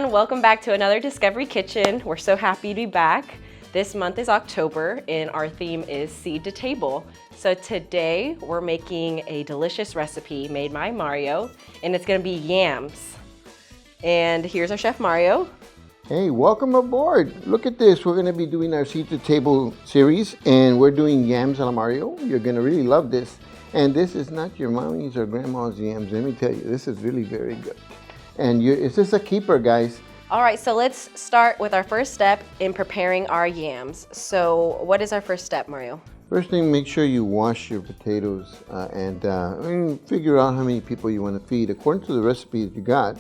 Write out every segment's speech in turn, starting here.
everyone, welcome back to another Discovery Kitchen. We're so happy to be back. This month is October and our theme is Seed to Table. So today we're making a delicious recipe made by Mario and it's gonna be yams. And here's our chef Mario. Hey, welcome aboard. Look at this. We're gonna be doing our Seed to Table series and we're doing yams a la Mario. You're gonna really love this. And this is not your mommy's or grandma's yams. Let me tell you, this is really very good. And it's just a keeper, guys. All right, so let's start with our first step in preparing our yams. So what is our first step, Mario? First thing, make sure you wash your potatoes and figure out how many people you want to feed. According to the recipe that you got,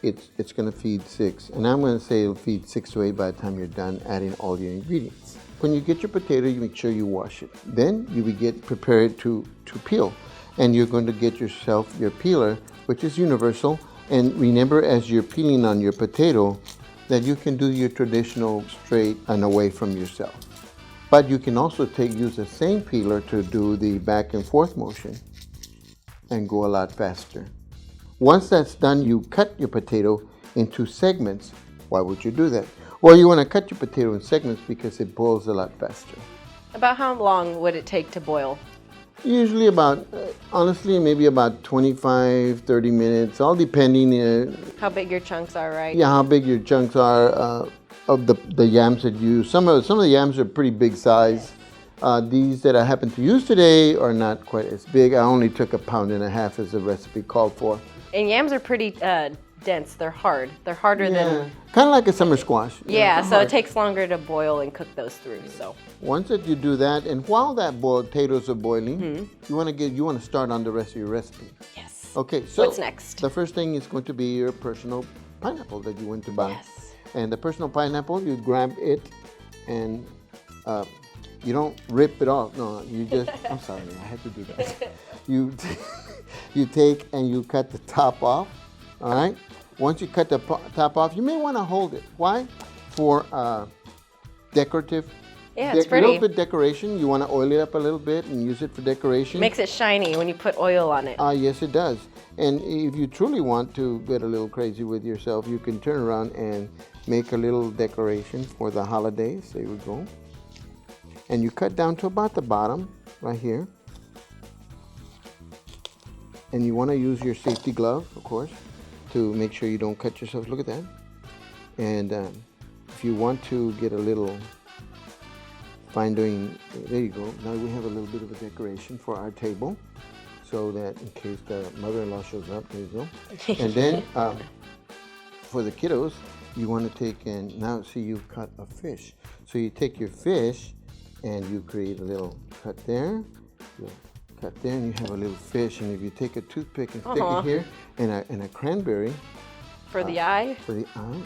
it's going to feed 6. And I'm going to say it'll feed 6 to 8 by the time you're done adding all your ingredients. When you get your potato, you make sure you wash it. Then you will get prepared to peel. And you're going to get yourself your peeler, which is universal. And remember, as you're peeling on your potato, that you can do your traditional straight and away from yourself. But you can also use the same peeler to do the back and forth motion and go a lot faster. Once that's done, you cut your potato into segments. Why would you do that? Well, you want to cut your potato in segments because it boils a lot faster. About how long would it take to boil? Usually about, honestly, maybe about 25, 30 minutes, all depending. How big your chunks are, right? Yeah, how big your chunks are of the yams that you use. Some of the yams are pretty big size. These that I happen to use today are not quite as big. I only took 1.5 pounds as the recipe called for. And yams are pretty dense. They're hard. They're harder than... Kind of like a summer squash. Yeah, so it takes longer to boil and cook those through, so. Once that you do that, and while that potatoes are boiling, you want to start on the rest of your recipe. Yes. Okay, so what's next? The first thing is going to be your personal pineapple that you went to buy. Yes. And the personal pineapple, you grab it, and you don't rip it off. No, you just. I'm sorry, I had to do that. You take and you cut the top off. All right. Once you cut the top off, you may want to hold it. Why? For decorative. Yeah, it's pretty. A little bit decoration. You want to oil it up a little bit and use it for decoration. Makes it shiny when you put oil on it. Yes, it does. And if you truly want to get a little crazy with yourself, you can turn around and make a little decoration for the holidays. There we go. And you cut down to about the bottom, right here. And you want to use your safety glove, of course, to make sure you don't cut yourself. Look at that. And if you want to get a little fine doing, there you go. Now we have a little bit of a decoration for our table so that in case the mother-in-law shows up, there you go. And then for the kiddos, you want to take and now see you've cut a fish. So you take your fish and you create a little cut there. Cut there and you have a little fish, and if you take a toothpick and stick it here and a cranberry for the eye. For the eye.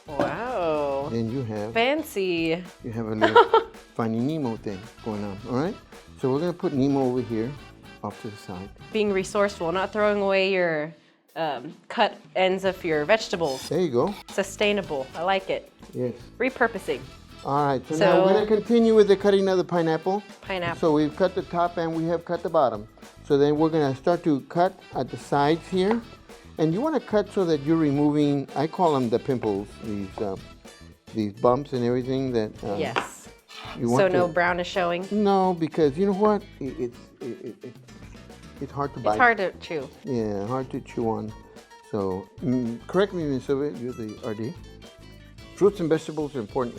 Wow. Then you have fancy. You have a little Finding Nemo thing going on. All right. So we're gonna put Nemo over here, off to the side. Being resourceful, not throwing away your cut ends of your vegetables. There you go. Sustainable. I like it. Yes. Repurposing. All right, so now we're going to continue with the cutting of the pineapple. Pineapple. So we've cut the top and we have cut the bottom. So then we're going to start to cut at the sides here. And you want to cut so that you're removing, I call them the pimples, these bumps and everything that... yes. You want no brown is showing? No, because you know what? It's hard to bite. It's hard to chew. Yeah, hard to chew on. So, correct me, Ms. Silva, you're the RD. Fruits and vegetables are important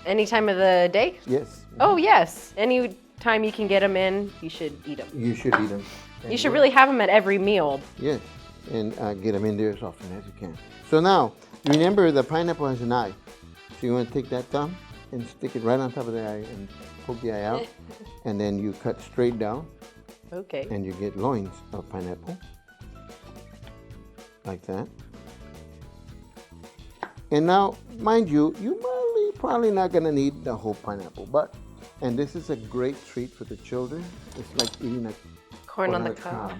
any time of the day? Yes. Oh, yes. Any time you can get them in, you should eat them. You should eat them. You should really have them at every meal. Yes, and get them in there as often as you can. So now, remember the pineapple has an eye. So you want to take that thumb and stick it right on top of the eye and poke the eye out. And then you cut straight down. Okay. And you get loins of pineapple. Like that. And now, mind you, probably not going to need the whole pineapple, and this is a great treat for the children. It's like eating a corn on the cob.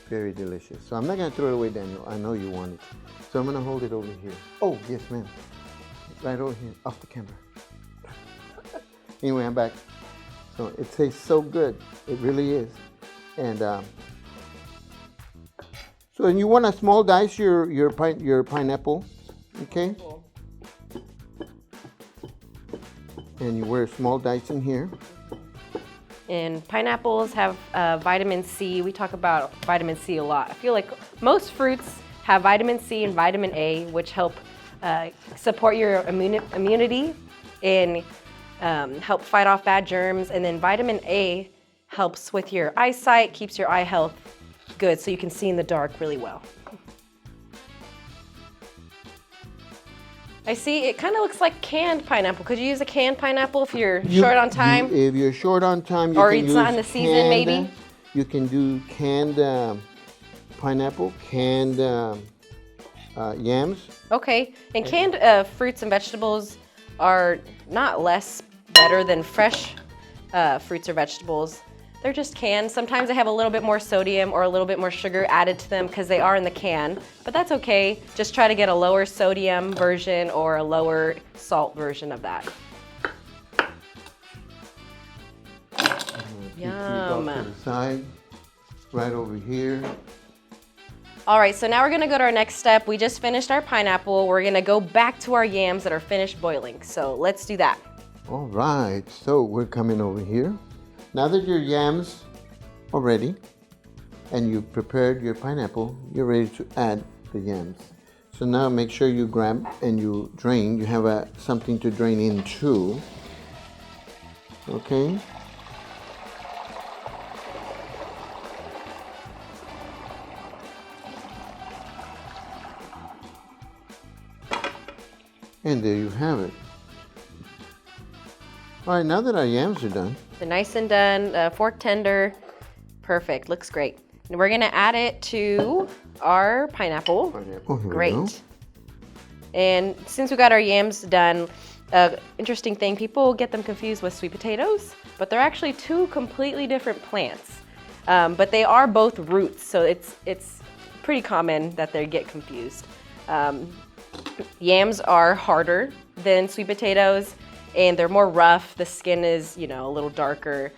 Very delicious. So I'm not going to throw it away, Daniel. I know you want it. So I'm going to hold it over here. Oh, yes, ma'am. Right over here, off the camera. Anyway, I'm back. So it tastes so good. It really is. And So and you want to small dice your pineapple, okay? Cool. And you wear a small dice in here. And pineapples have vitamin C. We talk about vitamin C a lot. I feel like most fruits have vitamin C and vitamin A, which help support your immunity and help fight off bad germs. And then vitamin A helps with your eyesight, keeps your eye health good so you can see in the dark really well. I see it kind of looks like canned pineapple. Could you use a canned pineapple if you're short on time? If you're short on time, you or can it's use not in the season, maybe? You can do canned pineapple, canned yams. Okay, and canned fruits and vegetables are not less better than fresh fruits or vegetables. They're just canned. Sometimes they have a little bit more sodium or a little bit more sugar added to them because they are in the can, but that's okay. Just try to get a lower sodium version or a lower salt version of that. Yum. To the side, right over here. All right, so now we're gonna go to our next step. We just finished our pineapple. We're gonna go back to our yams that are finished boiling. So let's do that. All right, so we're coming over here. Now that your yams are ready and you've prepared your pineapple, you're ready to add the yams. So now make sure you grab and you drain. You have something to drain into. Okay. And there you have it. All right, now that our yams are done. They're nice and done, fork tender, perfect, looks great. And we're gonna add it to our pineapple. Oh, here Great. we go. And since we got our yams done, interesting thing, people get them confused with sweet potatoes, but they're actually two completely different plants. But they are both roots, so it's pretty common that they get confused. Yams are harder than sweet potatoes, and they're more rough. The skin is, a little darker,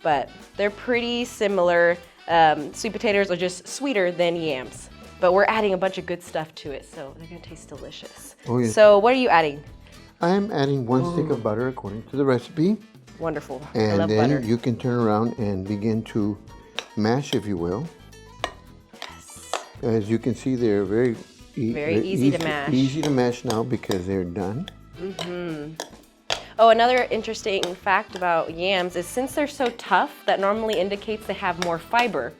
but they're pretty similar. Sweet potatoes are just sweeter than yams, but we're adding a bunch of good stuff to it, so they're gonna taste delicious. Oh, yes. So what are you adding? I'm adding 1 stick of butter according to the recipe. Wonderful. I And love then butter. you can turn around and begin to mash, if you will. Yes. As you can see, they're very easy to mash. Easy to mash now because they're done. Oh, another interesting fact about yams is since they're so tough, that normally indicates they have more fiber.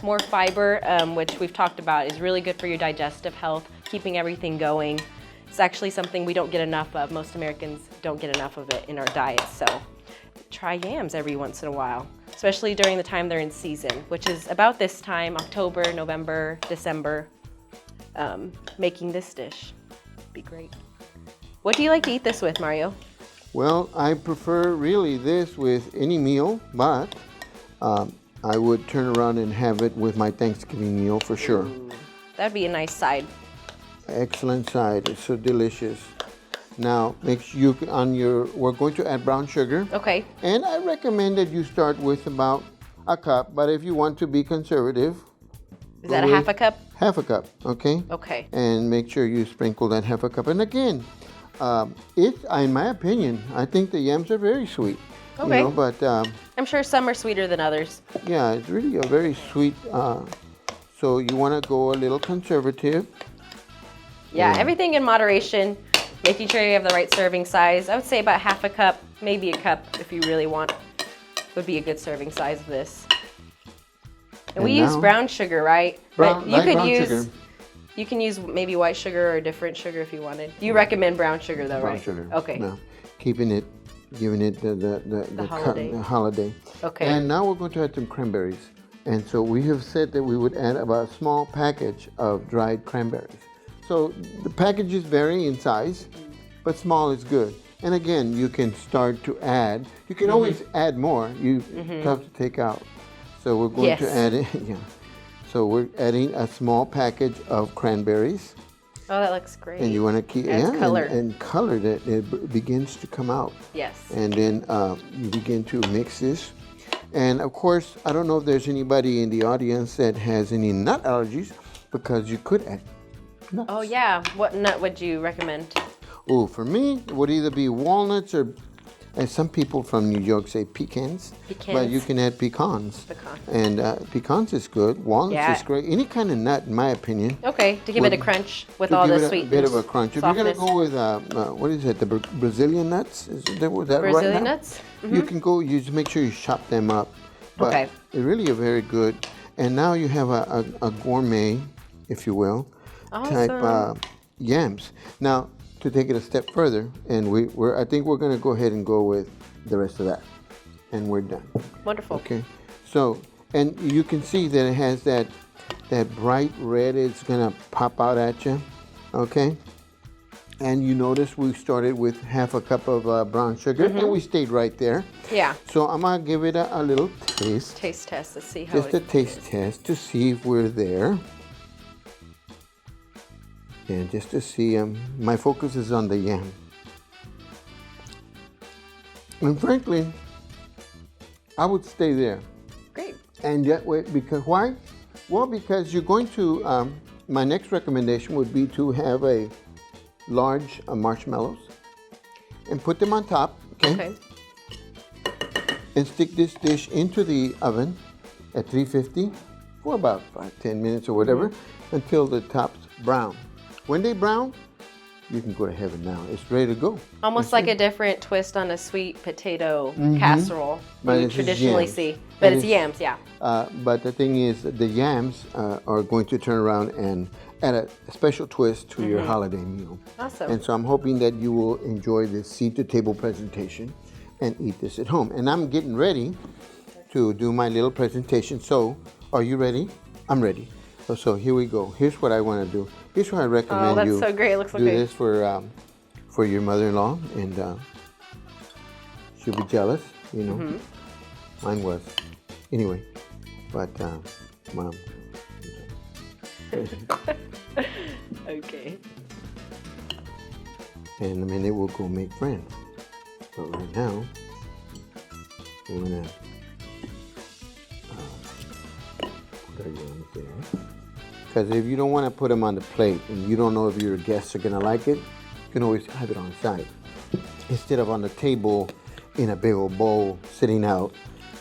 More fiber, which we've talked about, is really good for your digestive health, keeping everything going. It's actually something we don't get enough of. Most Americans don't get enough of it in our diet, so try yams every once in a while, especially during the time they're in season, which is about this time, October, November, December. Making this dish be great. What do you like to eat this with, Mario? Well, I prefer really this with any meal, but I would turn around and have it with my Thanksgiving meal for sure. That'd be a nice side. Excellent side. It's so delicious. Now, make sure we're going to add brown sugar. Okay. And I recommend that you start with about a cup, but if you want to be conservative. Is that a half a cup? Half a cup, okay? Okay. And make sure you sprinkle that half a cup. And again, in my opinion, I think the yams are very sweet. Okay. But I'm sure some are sweeter than others. yeah, it's really a very sweet. So you want to go a little conservative. Yeah, everything in moderation, making sure you have the right serving size. I would say about half a cup, maybe a cup if you really want, would be a good serving size of this. And we use brown sugar, right? But you could use sugar. You can use maybe white sugar or a different sugar if you wanted. You recommend brown sugar though, Brown right? sugar. Okay. No, giving it the holiday. holiday. Okay. And now we're going to add some cranberries. And so we have said that we would add about a small package of dried cranberries. So the packages vary in size, but small is good. And again, you can start to add. You can always add more. You have to take out. So we're going to add it. Yeah. So we're adding a small package of cranberries. Oh, that looks great. And you want to keep color. and color that it begins to come out. Yes. And then you begin to mix this. And of course, I don't know if there's anybody in the audience that has any nut allergies, because you could add nuts. Oh yeah, what nut would you recommend? Oh, for me, it would either be walnuts or, and some people from New York say pecans. Pecans. But you can add pecans. Pecan. And pecans is good. Walnuts Yeah. is great. Any kind of nut, in my opinion. Okay, to give it a crunch with to all give the it sweet. a bit of a crunch. If you're softness. gonna go with what is it? The Brazilian nuts? Is that right Brazilian now? nuts? You can go. You just make sure you chop them up. But Okay. they really are very good. And now you have a gourmet, if you will, type Awesome. yams. Now to take it a step further, and I think we're gonna go ahead and go with the rest of that, and we're done. Wonderful. Okay. So, and you can see that it has that bright red. It's gonna pop out at you. Okay. And you notice we started with half a cup of brown sugar, and we stayed right there. Yeah. So I'm gonna give it a little taste. Taste test to see how Just a taste test to see if we're there. And just to see, my focus is on the yam. And frankly, I would stay there. Great. And yet, wait, because why? Well, because you're going to, my next recommendation would be to have a large marshmallows and put them on top, Okay. and stick this dish into the oven at 350 for about 5-10 minutes or whatever until the top's brown. When they brown, you can go to heaven now. It's ready to go. Almost like a different twist on a sweet potato casserole But you it's traditionally yams. see. But And it's yams, yeah. But the thing is, the yams are going to turn around and add a special twist to your holiday meal. Awesome. And so I'm hoping that you will enjoy this seed-to-table presentation and eat this at home. And I'm getting ready to do my little presentation. So, are you ready? I'm ready. So here we go. Here's what I want to do. Here's what I recommend that's you so great. It looks so do good. this for your mother-in-law, and she'll be jealous. You know, mine was. Anyway, but mom. Okay. And in a minute we'll go make friends. But right now, we're gonna put our yams there. Because if you don't want to put them on the plate and you don't know if your guests are gonna like it, you can always have it on side instead of on the table in a big old bowl sitting out,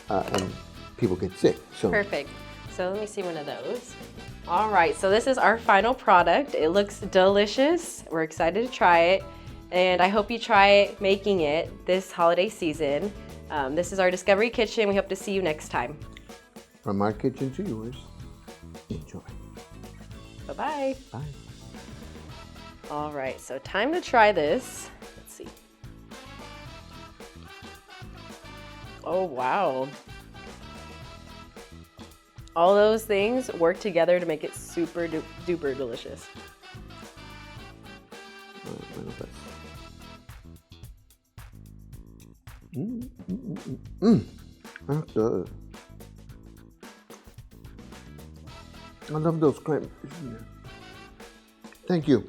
and people get sick. So Perfect. So let me see one of those. All right, so this is our final product. It looks delicious. We're excited to try it. And I hope you try making it this holiday season. This is our Discovery Kitchen. We hope to see you next time. from our kitchen to yours, enjoy. Bye-bye. Bye. All right, so time to try this. Let's see. Oh, wow. All those things work together to make it super duper delicious. That's good. I love those clams. Thank you.